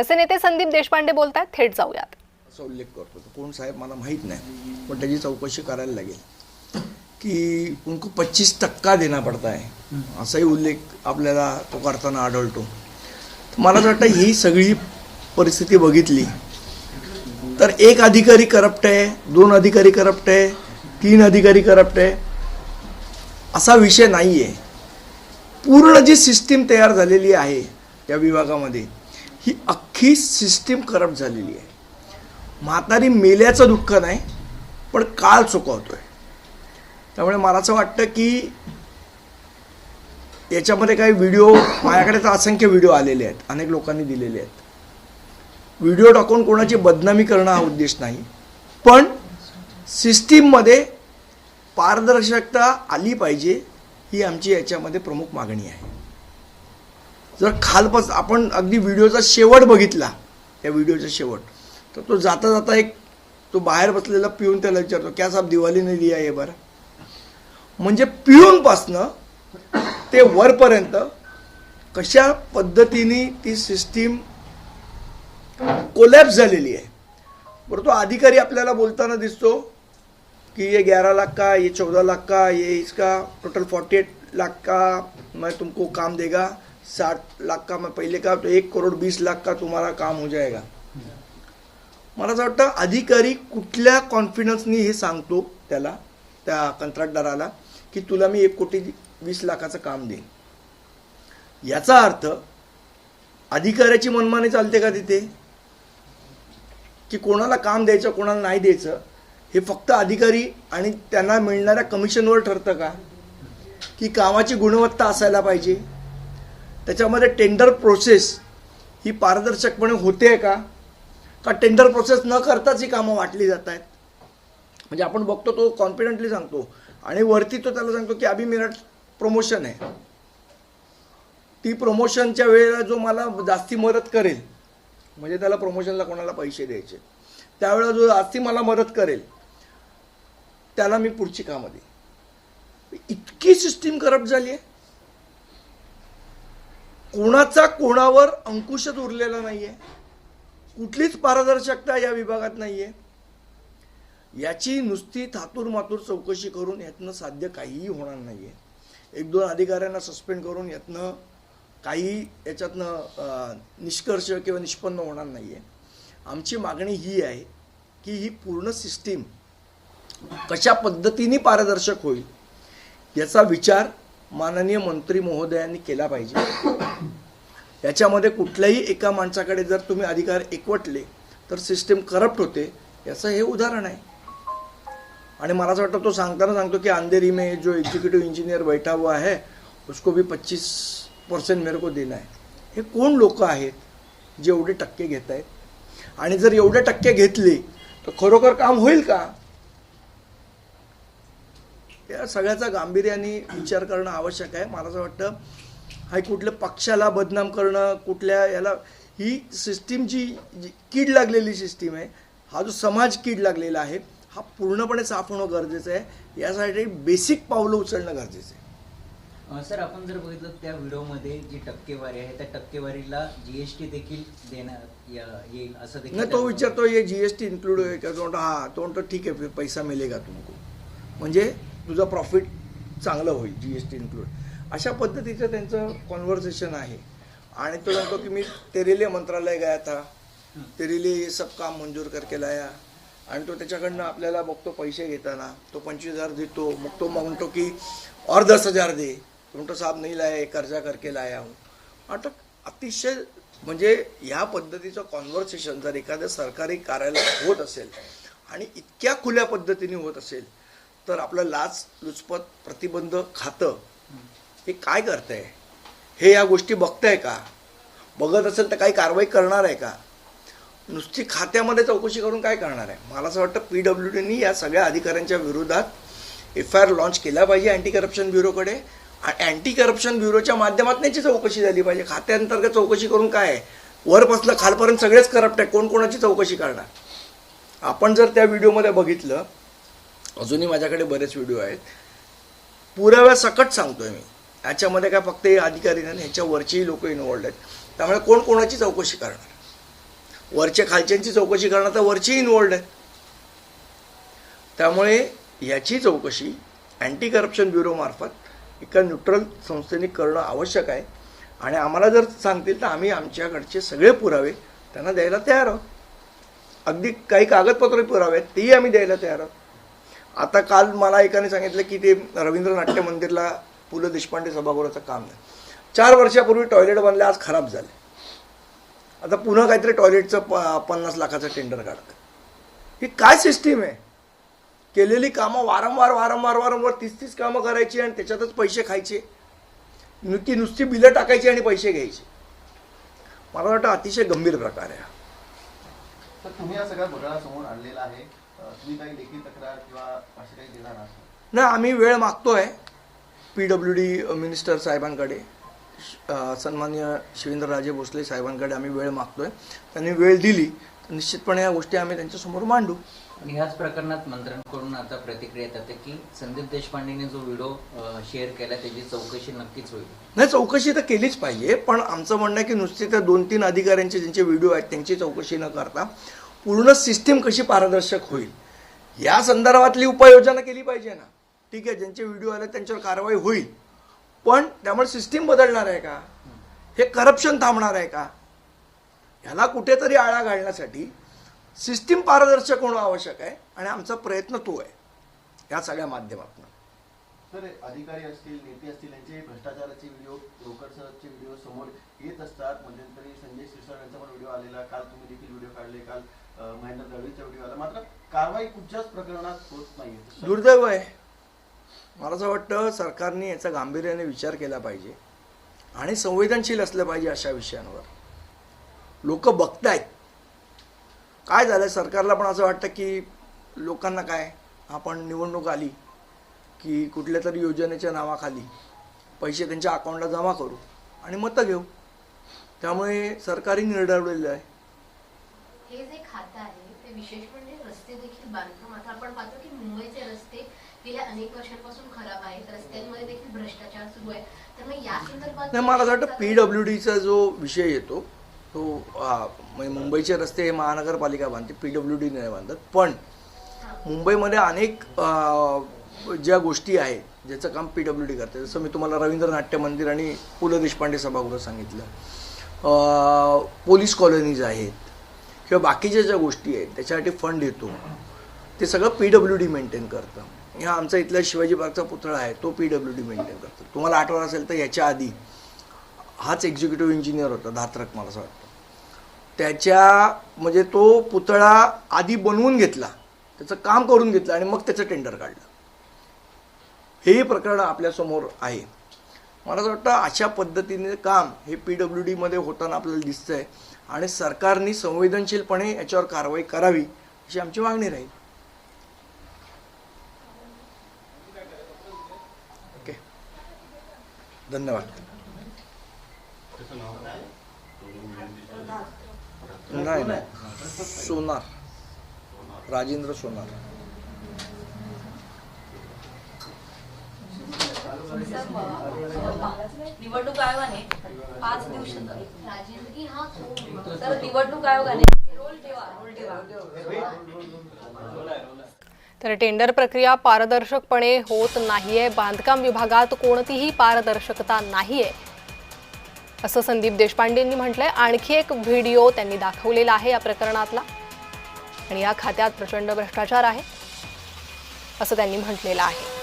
असे नेते संदीप देशपांडे बोलतात, थेट जाऊयात. असा उल्लेख करतो तो कोण साहेब मला माहीत नाही, पण त्याची चौकशी करायला लागेल की उनको 25% देना पडता है, असाही उल्लेख आपल्याला तो करताना आढळतो. मला असं वाटतं ही सगळी परिस्थिती बघितली तर एक अधिकारी करप्ट आहे, 2 अधिकारी करप्ट आहे, 3 अधिकारी करप्ट आहे असा विषय नाही आहे. पूर्ण जी सिस्टीम तयार झालेली आहे या विभागामध्ये ही अख्खी सिस्टीम करप्ट झालेली आहे. म्हातारी मेल्याचं दुःख नाही, पण काळ चुकवतोय. त्यामुळे मला असं वाटतं की याच्यामध्ये काही व्हिडिओ, माझ्याकडे तर असंख्य व्हिडिओ आलेले आहेत, अनेक लोकांनी दिलेले आहेत. व्हिडिओ टाकून कोणाची बदनामी करणं हा उद्देश नाही, पण सिस्टीममध्ये पारदर्शकता आली पाहिजे ही आमची याच्यामध्ये प्रमुख मागणी आहे. जर खालपास आपण अगदी व्हिडिओचा शेवट बघितला, त्या व्हिडिओचा शेवट, तर तो जाता जाता एक तो बाहेर बसलेला पिऊन त्याला विचारतो, क्या साहब दिवाळी नाही दिया आहे बरं. म्हणजे पिऊनपासनं ते वरपर्यंत कशा पद्धतीने ती सिस्टीम कोलॅप्स झालेली आहे. बरं, तो अधिकारी आपल्याला बोलताना दिसतो कि ये 11 लाख का, ये 14 लाख का, ये इसका टोटल 48 लाख का मैं तुमको काम देगा, 60 लाख का मैं पहले का, तो 1 करोड़ 20 लाख का तुम्हारा काम हो जाएगा. मला असं वाटतं अधिकारी कुठल्या कॉन्फिडन्सनी हे सांगतो त्याला, त्या कंत्राटदाराला, की तुला मी 1,20,00,000 काम देईन. याचा अर्थ अधिकाऱ्याची मनमानी चालते का तिथे, की कोणाला काम द्यायचं कोणाला नाही द्यायचं हे फक्त अधिकारी आणि त्यांना मिळणाऱ्या कमिशनवर ठरतं का, की कामाची गुणवत्ता असायला पाहिजे, त्याच्यामध्ये टेंडर प्रोसेस ही पारदर्शकपणे होते का टेंडर प्रोसेस न करताच ही कामं वाटली जात आहेत. म्हणजे आपण बघतो तो कॉन्फिडेंटली सांगतो आणि वरती तो त्याला सांगतो की अभी मेरा प्रमोशन आहे, ती प्रमोशनच्या वेळेला जो मला जास्ती मदत करेल, म्हणजे त्याला प्रमोशनला कोणाला पैसे द्यायचे, त्यावेळेला जो जास्ती मला मदत करेल त्याला मी पुढची कामं देईन. इतकी सिस्टीम करप्ट झाली आहे, कोणाचा कोणावर अंकुशच उरलेला नाहीये, कुठलीच पारदर्शकता या विभागात नाहीये. याची नुसती थातूर मातूर चौकशी करून यातनं साध्य काहीही होणार नाहीये. 1-2 अधिकाऱ्यांना सस्पेंड करून यातनं काही याच्यातनं निष्कर्ष किंवा निष्पन्न होणार नाहीये. आमची मागणी ही आहे की ही पूर्ण सिस्टीम कशा पद्धतीने पारदर्शक होईल याचा विचार माननीय मंत्री महोदयांनी केला पाहिजे. याच्यामध्ये कुठल्याही एका माणसाकडे जर तुम्ही अधिकार एकवटले तर सिस्टीम करप्ट होते, याचं हे उदाहरण आहे. आणि मला असं वाटतं तो सांगताना सांगतो की अंधेरी में जो एग्जीक्यूटिव इंजीनियर बैठा हुआ है उसको भी 25% मेरे को देना है. हे कोण लोक आहेत जे एवढे टक्के घेत आहेत, आणि जर एवढे टक्के घेतले तर खरोखर काम होईल का, या सगळ्याचा गांभीर्याने विचार करणं आवश्यक आहे. मला असं वाटतं हा कुठल्या पक्षाला बदनाम करणं, कुठल्या याला, ही सिस्टीम जी कीड लागलेली सिस्टीम आहे, हा जो समाज कीड लागलेला आहे हा पूर्णपणे साफ होणं गरजेचं आहे. यासाठी बेसिक पावलं उचलणं गरजेचं आहे. सर, आपण जर बघितलं त्या व्हिडिओमध्ये जी टक्केवारी आहे त्या टक्केवारीला जीएसटी देखील देण्यात येईल असं देखील नाही, तो विचारतो ये जीएसटी इन्क्लूड आहे का, तो म्हणतो हा, तो म्हणतो ठीक आहे पैसा मिलेगा तुमको, म्हणजे तुझं प्रॉफिट चांगलं होईल जीएसटी इन्क्लूड, अशा पद्धतीचं त्यांचं कॉन्व्हर्सेशन आहे. आणि तो म्हणतो की मी तेरे लिए मंत्रालय गया था, तेरे लिए ये सब काम मंजूर करके लाया, आणि तो त्याच्याकडनं आपल्याला बघतो पैसे घेताना तो 25,000 देतो, मग तो म्हणतो की और 10,000 दे, तो म्हणतो साहब नहीं लाया, कर्जा करके लाया हूँ. आता अतिशय म्हणजे ह्या पद्धतीचं कॉन्व्हर्सेशन जर एखाद्या सरकारी कार्यालयात होत असेल आणि इतक्या खुल्या पद्धतीने होत असेल तर आपलं लाचलुचपत प्रतिबंध खातं हे काय करतंय, हे या गोष्टी बघतंय का, बघत असेल तर काही कारवाई करणार आहे का, नुसती खात्यामध्ये चौकशी करून काय करणार आहे. मला असं वाटतं PWDनी या सगळ्या अधिकाऱ्यांच्या विरोधात FIR लॉन्च केला पाहिजे अँटी करप्शन ब्युरोकडे, आणि अँटी करप्शन ब्युरोच्या माध्यमातून याची चौकशी झाली पाहिजे. खात्यांतर्गत चौकशी करून काय आहे, वरपासलं खालपर्यंत सगळेच करप्ट आहे, कोण कोणाची चौकशी करणार. आपण जर त्या व्हिडिओमध्ये बघितलं, अजूनही माझ्याकडे बरेच व्हिडिओ आहेत, पुराव्या सकट सांगतोय मी, याच्यामध्ये काय फक्त हे अधिकारी नाही, ह्याच्या वरचेही लोक इन्व्हॉल्ड आहेत. त्यामुळे कोण कोणाची चौकशी करणार. वरच्या खालच्यांची चौकशी करणार तर वरची इन्वॉल्ड आहे. त्यामुळे याची चौकशी अँटी करप्शन ब्युरोमार्फत एका न्यूट्रल संस्थेने करणं आवश्यक आहे. आणि आम्हाला जर सांगतील तर आम्ही आमच्याकडचे सगळे पुरावे त्यांना द्यायला तयार आहोत. अगदी काही कागदपत्र पुरावे आहेत तेही आम्ही द्यायला तयार आहोत. आता काल मला एकाने सांगितलं की ते रवींद्र नाट्य मंदिरला पु ल देशपांडे सभागृहाचं काम आहे. 4 वर्षापूर्वी टॉयलेट बनले, आज खराब झाले. आता पुन्हा काहीतरी टॉयलेटचं 50 लाखाचं टेंडर काढतं. ही काय सिस्टीम आहे? केलेली कामं वारंवार 30 कामं करायची आणि त्याच्यातच पैसे खायचे. नुसती बिलं टाकायची आणि पैसे घ्यायचे. मला वाटतं अतिशय गंभीर प्रकार आहे. तर तुम्ही हा सगळा घोटाळा समोर आणलेला आहे, तुम्ही काही लेखी तक्रार किंवा असे काही देणार आहात? नाही, आम्ही वेळ मागतोय PWD मिनिस्टर साहेबांकडे, सन्माननीय शिवेंद्रराजे भोसले साहेबांकडे आम्ही वेळ मागतोय. त्यांनी वेळ दिली तर निश्चितपणे या गोष्टी आम्ही त्यांच्यासमोर मांडू. आणि ह्याच प्रकरणात मंत्र्यांकडून आता प्रतिक्रिया येतात की संदीप देशपांडेने जो व्हिडिओ शेअर केला त्याची चौकशी नक्कीच होईल. नाही, चौकशी तर केलीच पाहिजे, पण आमचं म्हणणं आहे की नुसते त्या 2-3 अधिकाऱ्यांचे ज्यांचे व्हिडिओ आहेत त्यांची चौकशी न करता पूर्ण सिस्टीम कशी पारदर्शक होईल या संदर्भातली उपाययोजना केली पाहिजे ना. ठीक आहे, ज्यांचे व्हिडिओ आले त्यांच्यावर कारवाई होईल, पण त्यामुळे सिस्टीम बदलणार आहे का? हे करप्शन थांबणार आहे का? ह्याला कुठेतरी आळा घालण्यासाठी सिस्टीम पारदर्शक होणं आवश्यक आहे आणि आमचा प्रयत्न तो आहे या सगळ्या माध्यमातून. तर अधिकारी असतील, नेते असतील, यांचे भ्रष्टाचाराचे व्हिडिओ, ब्रोकर्सचे व्हिडिओ समोर येत असतात. मध्यंतरी संजय शिरसाट यांचा पण व्हिडिओ आलेला, काल तुम्ही देखील व्हिडिओ काढले, काल महेंद्र दळवीचा व्हिडिओ आला, मात्र कारवाई कुठच्याच प्रकरणात होत नाहीये. दुर्दैव आहे. मला असं वाटतं सरकारने याचा गांभीर्याने विचार केला पाहिजे आणि संवेदनशील असलं पाहिजे अशा विषयांवर. लोक बघतायत. काय झालं, सरकारला पण असं वाटतं की लोकांना काय, आपण निवडणूक आली की कुठल्या तरी योजनेच्या नावाखाली पैसे त्यांच्या अकाउंटला जमा करू आणि मतं घेऊ. त्यामुळे सरकारही निर्डवलेलं आहे. हे जे खातं आहे ते विशेष म्हणजे रस्ते देखील बांधकाम. आता आपण पाहतो की मुंबईचे रस्ते गेल्या अनेक वर्षांपासून खराब आहेत, रस्त्यांमध्ये देखील भ्रष्टाचार सुरू आहे. तर मग या संदर्भात नाही, मला असं वाटतं PWDचा जो विषय येतो तो म्हणजे मुंबईचे रस्ते हे महानगरपालिका बांधते, PWD नाही बांधत. पण मुंबईमध्ये अनेक ज्या गोष्टी आहेत ज्याचं काम PWD करते, जसं मी तुम्हाला रवींद्र नाट्य मंदिर आणि पु ल देशपांडे सभागृह सांगितलं, पोलीस कॉलनीज आहेत किंवा बाकीच्या ज्या गोष्टी आहेत त्याच्यासाठी फंड येतो, ते सगळं PWD मेंटेन करतं. ह्या आमचा इथला शिवाजी पार्कचा पुतळा आहे तो PWD मेंटेन करतो. तुम्हाला आठवण असेल तर याच्या आधी हाच एक्झिक्युटिव्ह इंजिनियर होता धात्रक, मला असं वाटतं. त्याच्या म्हणजे तो पुतळा आधी बनवून घेतला, त्याचं काम करून घेतलं आणि मग त्याचं टेंडर काढलं. हेही प्रकरण आपल्यासमोर आहे. मला असं वाटतं अशा पद्धतीने काम हे PWD मध्ये होताना आपल्याला दिसतंय आणि सरकारने संवेदनशीलपणे याच्यावर कारवाई करावी अशी आमची मागणी राहील. ओके, धन्यवाद. नाही, सोनार, राजेंद्र सोनार. निवडणूक आयोगाने 5 दिवस राजेंद्र हा तर निवडणूक आयोगाने रोल ठेवा. तर टेंडर प्रक्रिया पारदर्शकपणे होत नाहीये, बांधकाम विभागात कोणतीही पारदर्शकता नाहीये असं संदीप देशपांडेंनी म्हटलंय. आणखी एक व्हिडिओ त्यांनी दाखवलेला आहे या प्रकरणातला आणि या खात्यात प्रचंड भ्रष्टाचार आहे असं त्यांनी म्हटलेलं आहे.